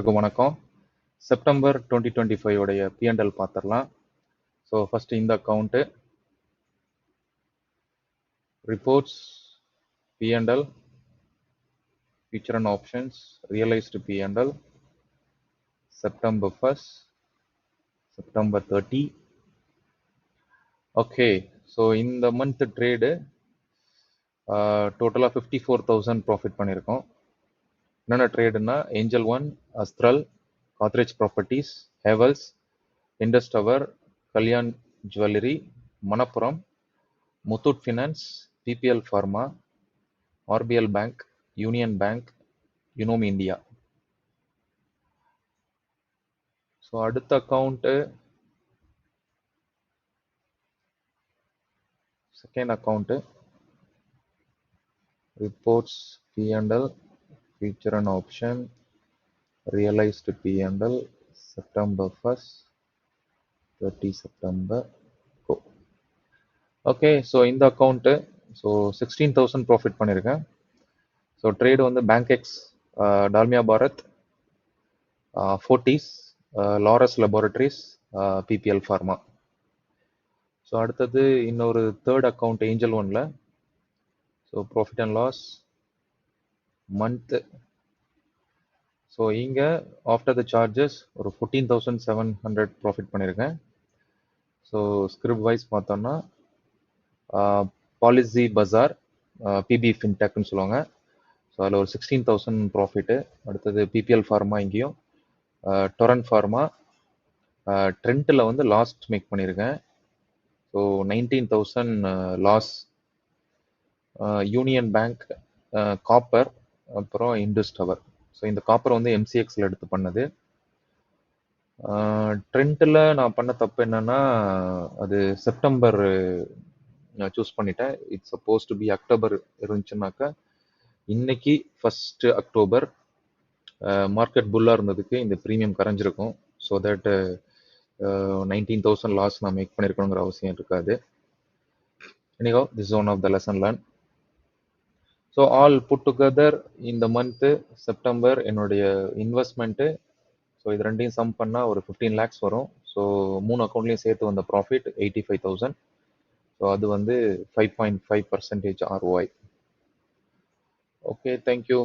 எல்லாருக்கும் வணக்கம். செப்டம்பர் 2025 உடைய P&L பார்த்துடலாம். ஸோ ஃபர்ஸ்ட் இந்த account reports P&L future and options realized P&L September 1st, September 30. Okay, so இந்த மந்த் ட்ரேடு டோட்டலாக 54,000 ப்ராஃபிட் பண்ணியிருக்கோம். என்னென்ன ட்ரேடுன்னா Angel One, Astral, Godrej properties, Havells, Indus tower, Kalyan jewellery, Manappuram, Muthoot finance, PPL pharma, RBL bank, Union bank, யுனோமி இந்தியா. So அடுத்த account second account reports P&L future and option realized P&L September 1st, 30 September. Okay, so இந்த account so 16,000 profit பண்ணியிருக்கேன். So trade வந்து Bankex, Dalmia Bharat, Fortis, Laurus laboratories, PPL pharma. So அடுத்தது இன்னொரு third account Angel ஒன்ல. So profit and loss month. So இங்கே after the charges ஒரு 14,700 profit பண்ணியிருக்கேன். So script wise பார்த்தோம்னா பாலிசி பஜார், பிபி ஃபின்டெக்னு சொல்லுவாங்க. ஸோ அதில் ஒரு 16,000 ப்ராஃபிட்டு. அடுத்தது பிபிஎல் ஃபார்மா, இங்கேயும் டொரன் ஃபார்மா, ட்ரெண்ட்டில் வந்து லாஸ்ட் மேக் பண்ணியிருக்கேன். So 19,000 loss. Union bank, copper, அப்புறம் இண்டஸ் டவர். ஸோ இந்த காப்பர் வந்து எம்சிஎக்ஸில் எடுத்து பண்ணது. ட்ரெண்ட்டில் நான் பண்ண தப்பு என்னன்னா, அது செப்டம்பர் நான் சூஸ் பண்ணிட்டேன். It's suppose to be October இருந்துச்சுன்னாக்கா இன்னைக்கு 1st அக்டோபர் மார்க்கெட் புல்லாக இருந்ததுக்கு இந்த ப்ரீமியம் கரைஞ்சிருக்கும். ஸோ தட் 19,000 லாஸ் நான் மேக் பண்ணியிருக்கணுங்கிற அவசியம் இருக்காது. Anyhow, this one of the lesson learn. So all put together இந்த மந்த்து செப்டம்பர் என்னுடைய இன்வெஸ்ட்மெண்ட்டு, ஸோ இது ரெண்டையும் சம் பண்ணால் ஒரு 15 lakhs வரும். ஸோ 3 அக்கௌண்ட்லேயும் சேர்த்து வந்த ப்ராஃபிட் 85,000. ஸோ அது வந்து 5.5% ROI. Okay, thank you.